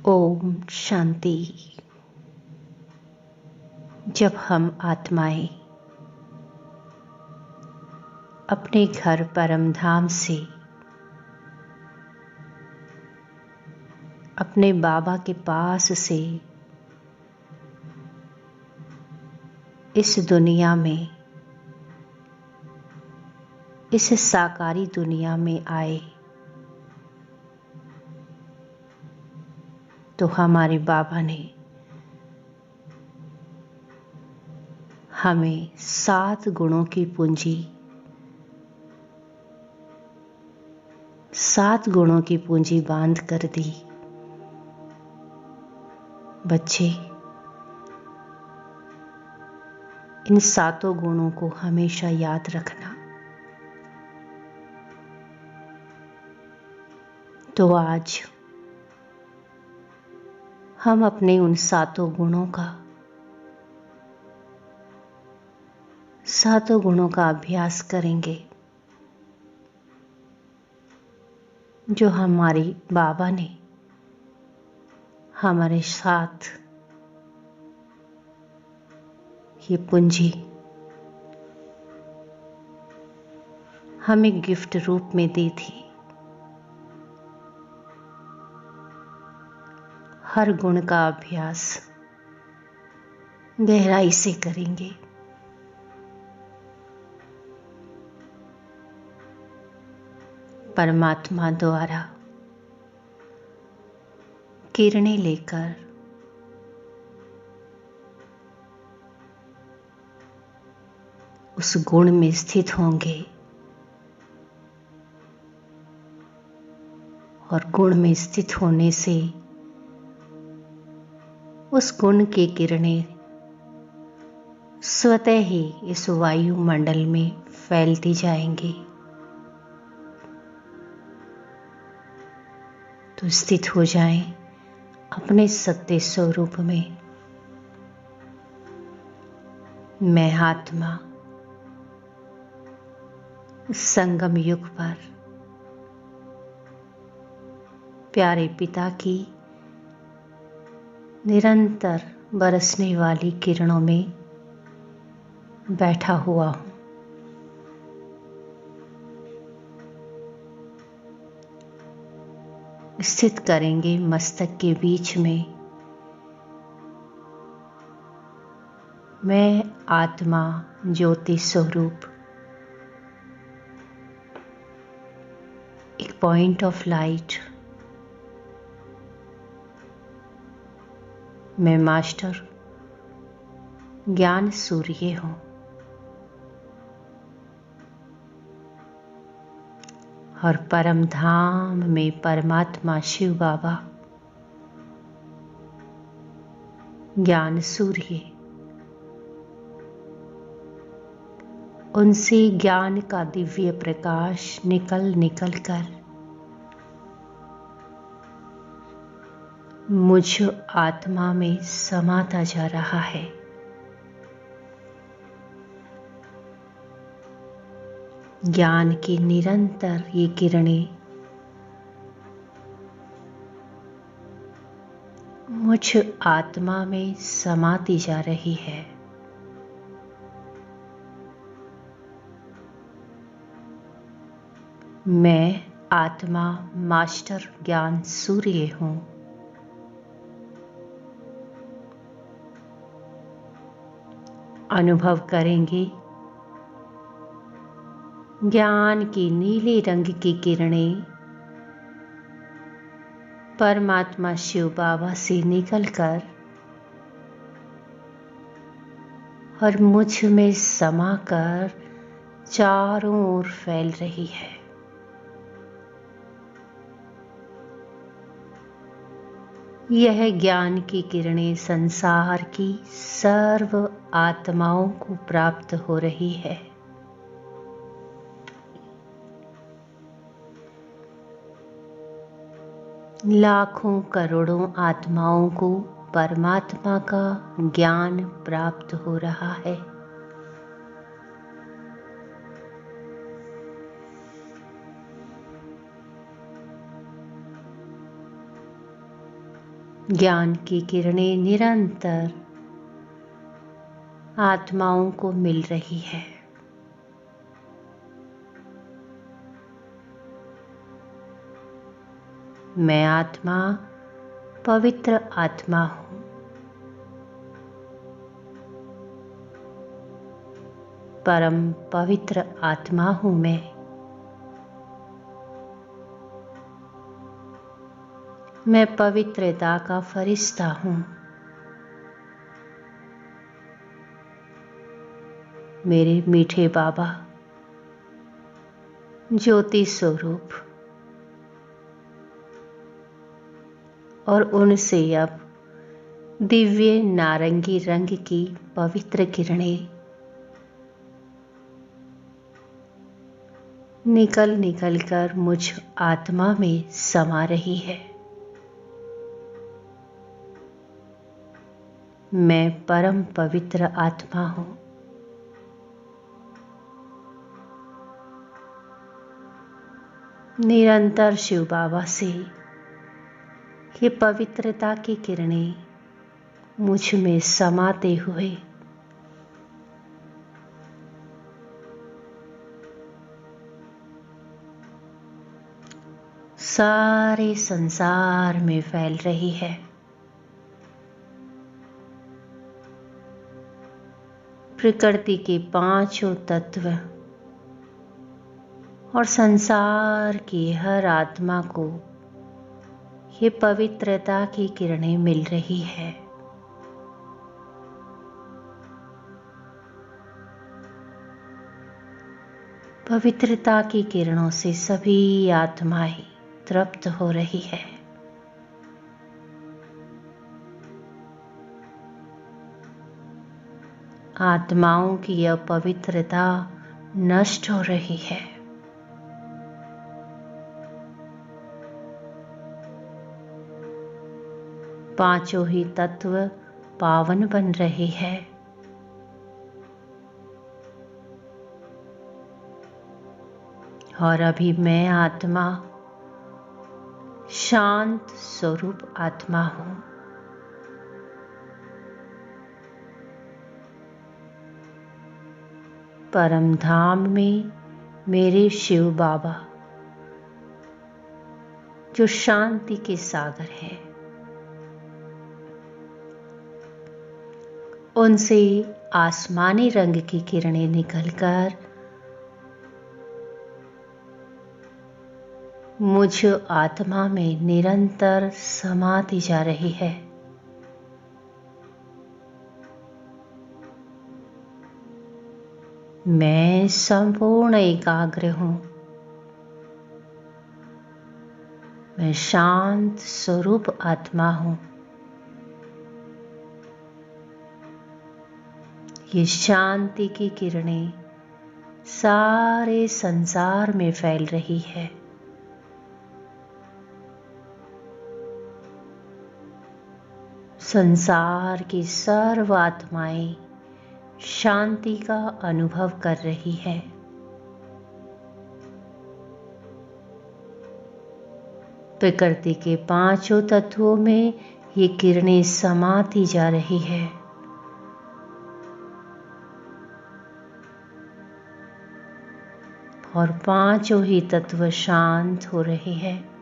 ओम शांति। जब हम आत्माएं अपने घर परम धाम से अपने बाबा के पास से इस दुनिया में, इस साकारी दुनिया में आए, तो हमारे बाबा ने हमें 7 गुणों की पूंजी, 7 गुणों की पूंजी बांध कर दी। बच्चे, इन 7 गुणों को हमेशा याद रखना। तो आज हम अपने उन 7 गुणों का अभ्यास करेंगे जो हमारे बाबा ने हमारे साथ ये पूंजी हमें गिफ्ट रूप में दी थी। हर गुण का अभ्यास गहराई से करेंगे। परमात्मा द्वारा किरणें लेकर उस गुण में स्थित होंगे और गुण में स्थित होने से उस गुण की किरणें स्वतः ही इस वायुमंडल में फैलती जाएंगी। तो स्थित हो जाएं अपने सत्य स्वरूप में। मैं आत्मा संगम युग पर प्यारे पिता की निरंतर बरसने वाली किरणों में बैठा हुआ हूं। स्थित करेंगे मस्तक के बीच में। मैं आत्मा ज्योति स्वरूप, एक पॉइंट ऑफ लाइट। मैं मास्टर ज्ञान सूर्य हूं। और परम धाम में परमात्मा शिव बाबा ज्ञान सूर्य, उनसे ज्ञान का दिव्य प्रकाश निकल कर मुझ आत्मा में समाता जा रहा है। ज्ञान की निरंतर ये किरणें मुझ आत्मा में समाती जा रही है। मैं आत्मा मास्टर ज्ञान सूर्य हूं। अनुभव करेंगे ज्ञान की नीले रंग की किरणें परमात्मा शिव बाबा से निकलकर और मुझ में समाकर चारों ओर फैल रही है। यह ज्ञान की किरणें संसार की सर्व आत्माओं को प्राप्त हो रही है। लाखों करोड़ों आत्माओं को परमात्मा का ज्ञान प्राप्त हो रहा है। ज्ञान की किरणें निरंतर आत्माओं को मिल रही है। मैं आत्मा पवित्र आत्मा हूँ। परम पवित्र आत्मा हूँ मैं। मैं पवित्रता का फरिश्ता हूँ। मेरे मीठे बाबा ज्योति स्वरूप, और उनसे अब दिव्य नारंगी रंग की पवित्र किरणें निकल निकल कर मुझ आत्मा में समा रही है। मैं परम पवित्र आत्मा हूँ। निरंतर शिव बाबा से ये पवित्रता की किरणें मुझ में समाते हुए सारे संसार में फैल रही है। प्रकृति के पांचों तत्व और संसार की हर आत्मा को ये पवित्रता की किरणें मिल रही है। पवित्रता की किरणों से सभी आत्माएं तृप्त हो रही है। आत्माओं की यह पवित्रता नष्ट हो रही है। पांचों ही तत्व पावन बन रहे हैं। और अभी मैं आत्मा शांत स्वरूप आत्मा हूं। परम धाम में मेरे शिव बाबा जो शांति के सागर हैं, उनसे आसमानी रंग की किरणें निकलकर मुझ आत्मा में निरंतर समाती जा रही है। मैं संपूर्ण एकाग्र हूं। मैं शांत स्वरूप आत्मा हूं। ये शांति की किरणें सारे संसार में फैल रही है। संसार की सर्व आत्माएं शांति का अनुभव कर रही है। प्रकृति के पांचों तत्वों में ये किरणें समाती जा रही है। और पांचों ही तत्व शांत हो रहे हैं।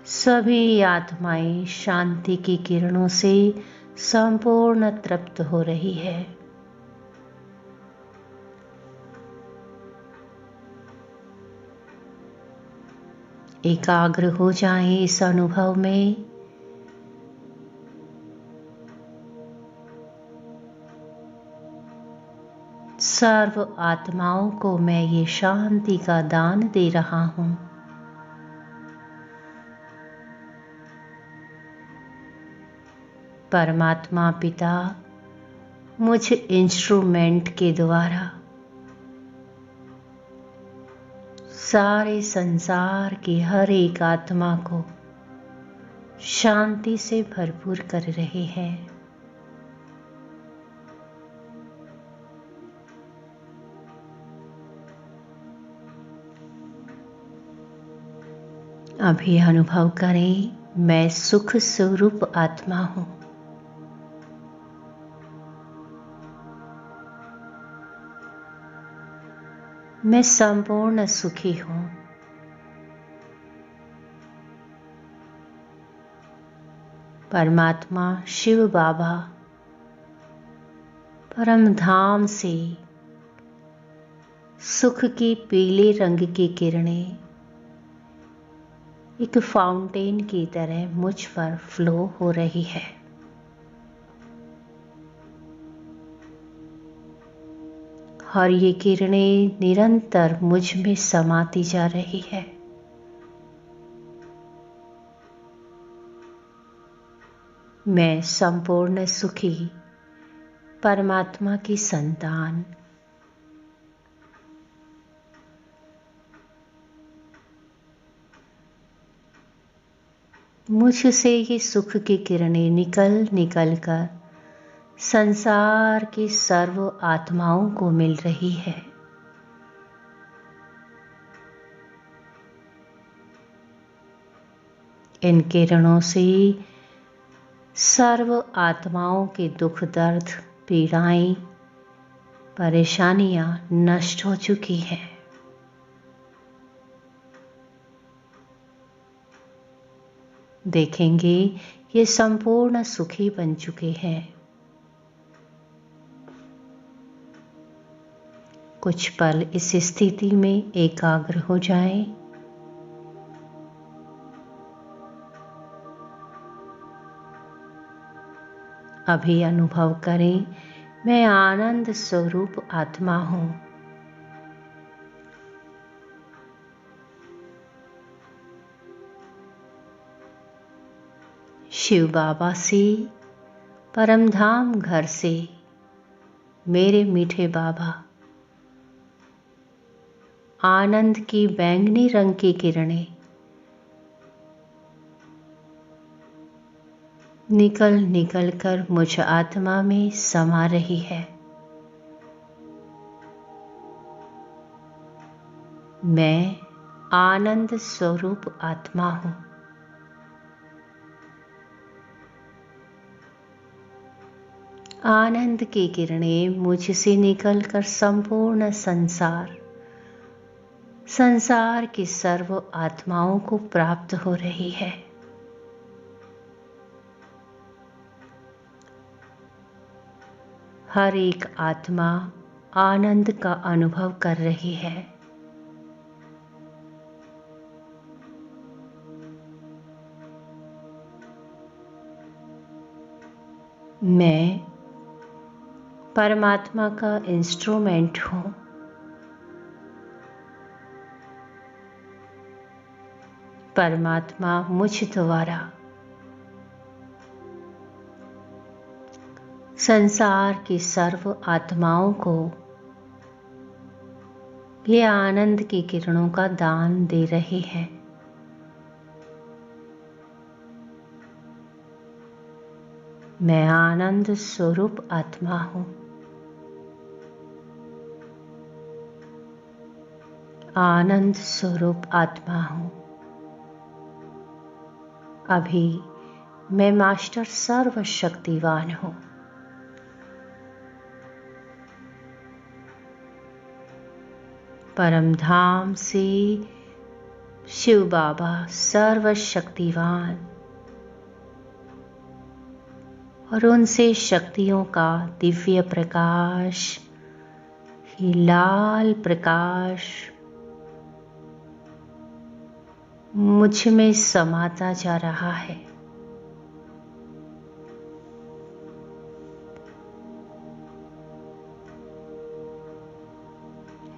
सभी आत्माएं शांति की किरणों से संपूर्ण तृप्त हो रही है। एकाग्र हो जाएं इस अनुभव में। सर्व आत्माओं को मैं ये शांति का दान दे रहा हूं। परमात्मा पिता मुझ इंस्ट्रूमेंट के द्वारा सारे संसार की हर एक आत्मा को शांति से भरपूर कर रहे हैं। अभी अनुभव करें, मैं सुख स्वरूप आत्मा हूं। मैं संपूर्ण सुखी हूं। परमात्मा शिव बाबा परम धाम से सुख की पीले रंग की किरणें एक फाउंटेन की तरह मुझ पर फ्लो हो रही है। और ये किरणें निरंतर मुझ में समाती जा रही है। मैं संपूर्ण सुखी परमात्मा की संतान, मुझसे ये सुख की किरणें निकल निकल कर संसार की सर्व आत्माओं को मिल रही है। इन किरणों से सर्व आत्माओं के दुख दर्द, पीड़ाएं, परेशानियां नष्ट हो चुकी हैं। देखेंगे ये संपूर्ण सुखी बन चुके हैं। कुछ पल इस स्थिति में एकाग्र हो जाएं। अभी अनुभव करें, मैं आनंद स्वरूप आत्मा हूं। शिव बाबा से, परमधाम घर से, मेरे मीठे बाबा, आनंद की बैंगनी रंग की किरणें निकल निकल कर मुझ आत्मा में समा रही है। मैं आनंद स्वरूप आत्मा हूं। आनंद की किरणें मुझसे निकलकर संपूर्ण संसार की सर्व आत्माओं को प्राप्त हो रही है। हर एक आत्मा आनंद का अनुभव कर रही है। मैं परमात्मा का इंस्ट्रूमेंट हूं। परमात्मा मुझ द्वारा संसार की सर्व आत्माओं को ये आनंद की किरणों का दान दे रहे हैं। मैं आनंद स्वरूप आत्मा हूं। आनंद स्वरूप आत्मा हूं। अभी मैं मास्टर सर्वशक्तिवान हूं। परमधाम से शिव बाबा सर्वशक्तिवान और उनसे शक्तियों का दिव्य प्रकाश, ही लाल प्रकाश मुझ में समाता जा रहा है।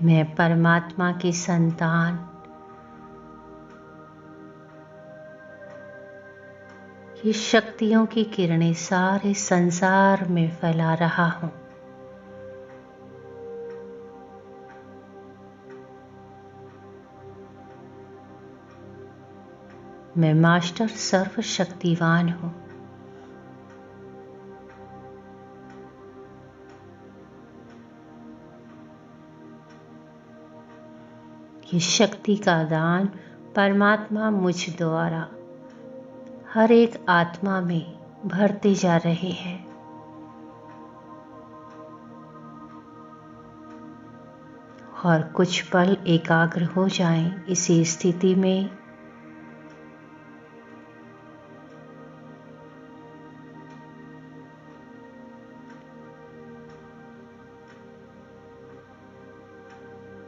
मैं परमात्मा की संतान, ये शक्तियों की किरणें सारे संसार में फैला रहा हूं। मैं मास्टर सर्वशक्तिवान हूं। ये शक्ति का दान परमात्मा मुझ द्वारा हर एक आत्मा में भरते जा रहे हैं। और कुछ पल एकाग्र हो जाएं इसी स्थिति में।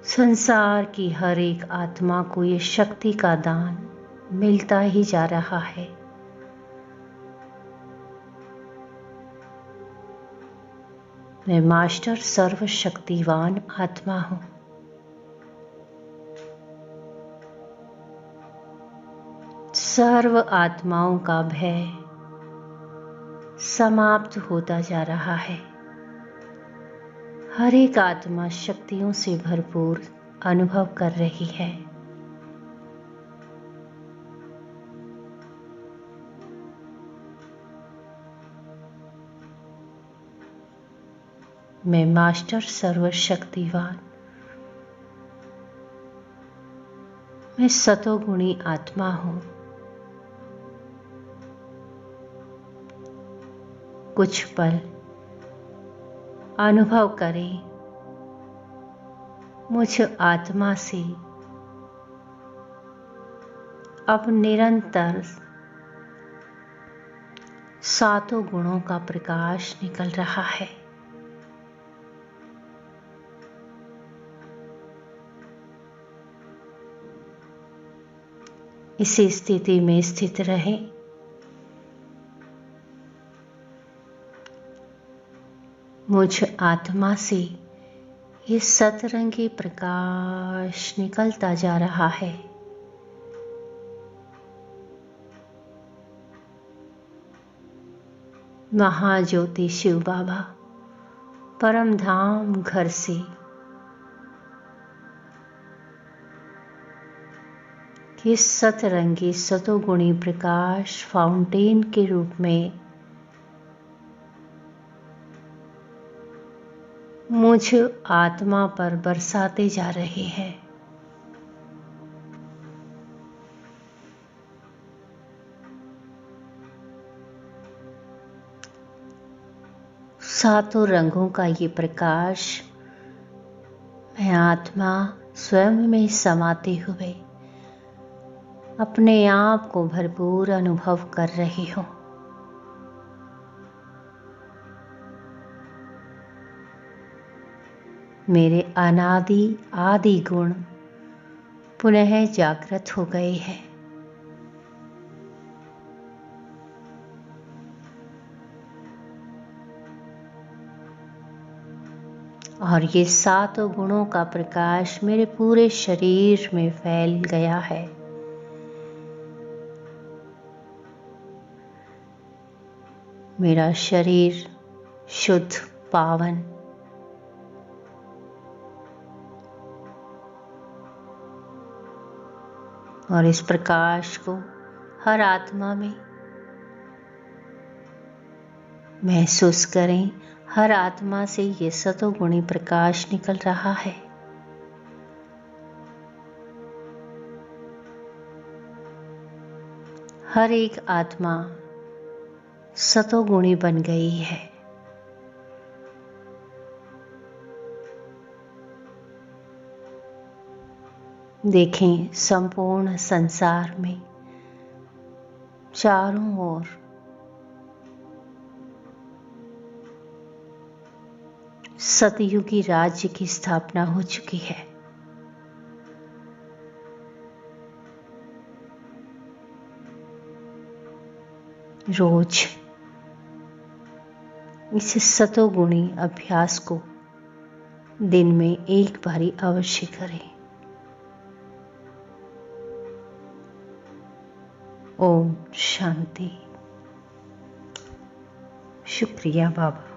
संसार की हर एक आत्मा को ये शक्ति का दान मिलता ही जा रहा है। मैं मास्टर सर्वशक्तिवान आत्मा हूं। सर्व आत्माओं का भय समाप्त होता जा रहा है। हर एक आत्मा शक्तियों से भरपूर अनुभव कर रही है। मैं मास्टर सर्वशक्तिवान, मैं सतोगुणी आत्मा हूं। कुछ पल अनुभव करें मुझ आत्मा से अब निरंतर सातों गुणों का प्रकाश निकल रहा है। इसी स्थिति में स्थित रहें। मुझ आत्मा से ये सतरंगी प्रकाश निकलता जा रहा है। महाज्योति शिव बाबा परम धाम घर से ये सतरंगी सतोगुणी प्रकाश फाउंटेन के रूप में मुझ आत्मा पर बरसाते जा रहे हैं। सातों रंगों का ये प्रकाश मैं आत्मा स्वयं में समाते हुए अपने आप को भरपूर अनुभव कर रही हूं। मेरे अनादि आदि गुण पुनः जागृत हो गए हैं। और ये सातों गुणों का प्रकाश मेरे पूरे शरीर में फैल गया है। मेरा शरीर शुद्ध पावन और इस प्रकाश को हर आत्मा में महसूस करें। हर आत्मा से ये सतोगुणी प्रकाश निकल रहा है। हर एक आत्मा सतोगुणी बन गई है। देखें संपूर्ण संसार में चारों ओर सतयुगी राज्य की स्थापना हो चुकी है। रोज इस सतोगुणी अभ्यास को दिन में एक बारी अवश्य करें। ओम शांति। शुक्रिया बाबा।